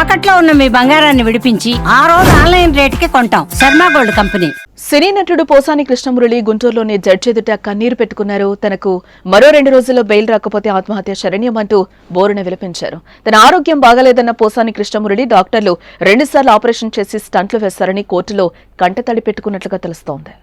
తాకట్లో ఉన్న మీ బంగారాన్ని విడిపించి ఆ రోజు ఆన్లైన్ రేటుకి కొంటాం. Sharma gold company. సినీ నటుడు పోసాని కృష్ణమురళి గుంటూరులోని జడ్జి ఎదుట కన్నీరు పెట్టుకున్నారు. తనకు మరో 2 రోజుల్లో బెయిల్ రాకపోతే ఆత్మహత్య శరణ్యం అంటూ బోరున విలపించారు. తన ఆరోగ్యం బాగలేదన్న పోసాని కృష్ణమురళి డాక్టర్లు 2 సార్లు ఆపరేషన్ చేసి స్టంట్లు వేశారని కోర్టులో కంటతడి పెట్టుకున్నట్లుగా తెలుస్తోంది.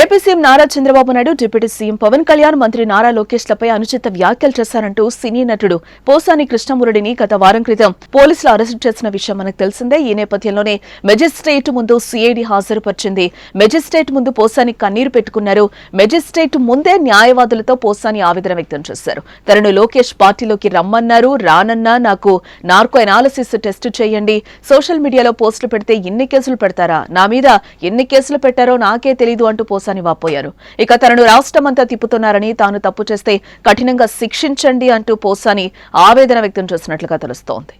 AP CM Nara Chandrababu Naidu, deputy CM Pawan Kalyan, మంత్రి నారా లోకేష్ లపై అనుచిత వ్యాఖ్యలు చేశారంటూ సినీ నటుడు పోసాని కృష్ణమురళిని గత వారం క్రితం పోలీసులు అరెస్టు చేసిన విషయం మనకు తెలిసిందే. ఈ నేపథ్యంలోనే మెజిస్ట్రేట్ ముందు సిఐడి హాజరుపరిచింది. మెజిస్ట్రేట్ ముందు పోసాని కన్నీరు పెట్టుకున్నారు. మెజిస్ట్రేట్ ముందే న్యాయవాదులతో పోసాని ఆవేదన వ్యక్తం చేశారు. తనను లోకేష్ పార్టీలోకి రమ్మన్నారు. రానన్నా నాకు నార్కో ఎనాలిసిస్ టెస్ట్ చేయండి. సోషల్ మీడియాలో పోస్టులు పెడితే ఎన్ని కేసులు పెడతారా, నా మీద ఎన్ని కేసులు పెట్టారో నాకే తెలీదు అంటూ పోసాని వాపోయారు. ఇక తనను రాష్ట్రమంతా తిప్పుతున్నారని, తాను తప్పు చేస్తే కఠినంగా శిక్షించండి అంటూ పోసాని ఆవేదన వ్యక్తం చేసినట్లుగా తెలుస్తోంది.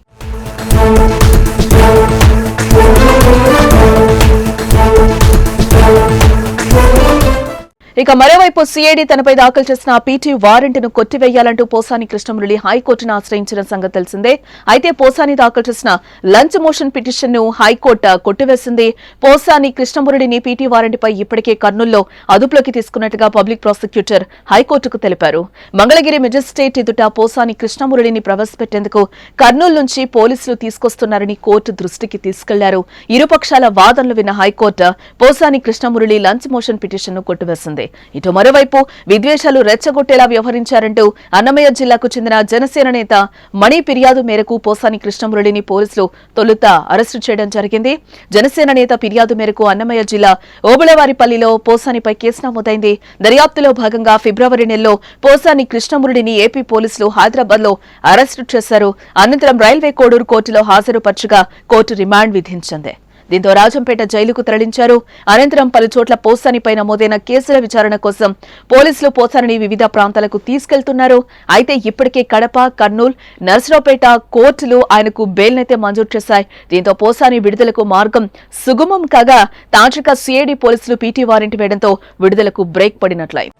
ఇక మరోవైపు సిఐడి తనపై దాఖలు చేసిన పీటీ వారెంట్ను కొట్టివేయాలంటూ పోసాని కృష్ణమురళి హైకోర్టును ఆశ్రయించిన సంగతి తెలిసిందే. అయితే పోసాని దాఖలు చేసిన లంచ్ మోషన్ పిటిషన్ ను హైకోర్టు కొట్టివేసింది. పోసాని కృష్ణమురళిని పీటీ వారెంట్పై ఇప్పటికే కర్నూలులో అదుపులోకి తీసుకున్నట్టుగా పబ్లిక్ ప్రాసిక్యూటర్ హైకోర్టుకు తెలిపారు. మంగళగిరి మెజిస్ట్రేట్ ఎదుట పోసాని కృష్ణమురళిని ప్రవేశపెట్టేందుకు కర్నూలు నుంచి పోలీసులు తీసుకొస్తున్నారని కోర్టు దృష్టికి తీసుకెళ్లారు. ఇరుపక్షాల వాదనలు విన్న high court Posani Krishnamurali lunch motion petition ను కొట్టివేసింది. ఇటు మరోవైపు విద్వేషాలు రెచ్చగొట్టేలా వ్యవహరించారంటూ అన్నమయ్య జిల్లాకు చెందిన జనసేన నేత మణి ఫిర్యాదు మేరకు పోసాని కృష్ణమురళిని పోలీసులు తొలుత అరెస్టు చేయడం జరిగింది. జనసేన నేత ఫిర్యాదు మేరకు అన్నమయ్య జిల్లా ఓబుళవారిపల్లిలో పోసానిపై కేసు నమోదైంది. దర్యాప్తులో భాగంగా ఫిబ్రవరి నెలలో పోసాని కృష్ణమురళిని ఏపీ పోలీసులు హైదరాబాద్ లో అరెస్టు చేశారు. అనంతరం రైల్వే కోడూరు కోర్టులో హాజరుపరచగా కోర్టు రిమాండ్ విధించింది. దీంతో రాజంపేట జైలుకు తరలించారు. అనంతరం పలు చోట్ల పోసానిపై నమోదైన కేసుల విచారణ కోసం పోలీసులు పోసానిని వివిధ ప్రాంతాలకు తీసుకెళ్తున్నారు. అయితే ఇప్పటికే కడప, కర్నూలు, నర్సరావుపేట కోర్టులు ఆయనకు బెయిల్నైతే మంజూరు చేశాయి. దీంతో పోసాని విడుదలకు మార్గం సుగమం కాగా తాజాగా సిఐడి పోలీసులు పీటీ వారెంట్ వేయడంతో విడుదలకు బ్రేక్ పడినట్లయింది.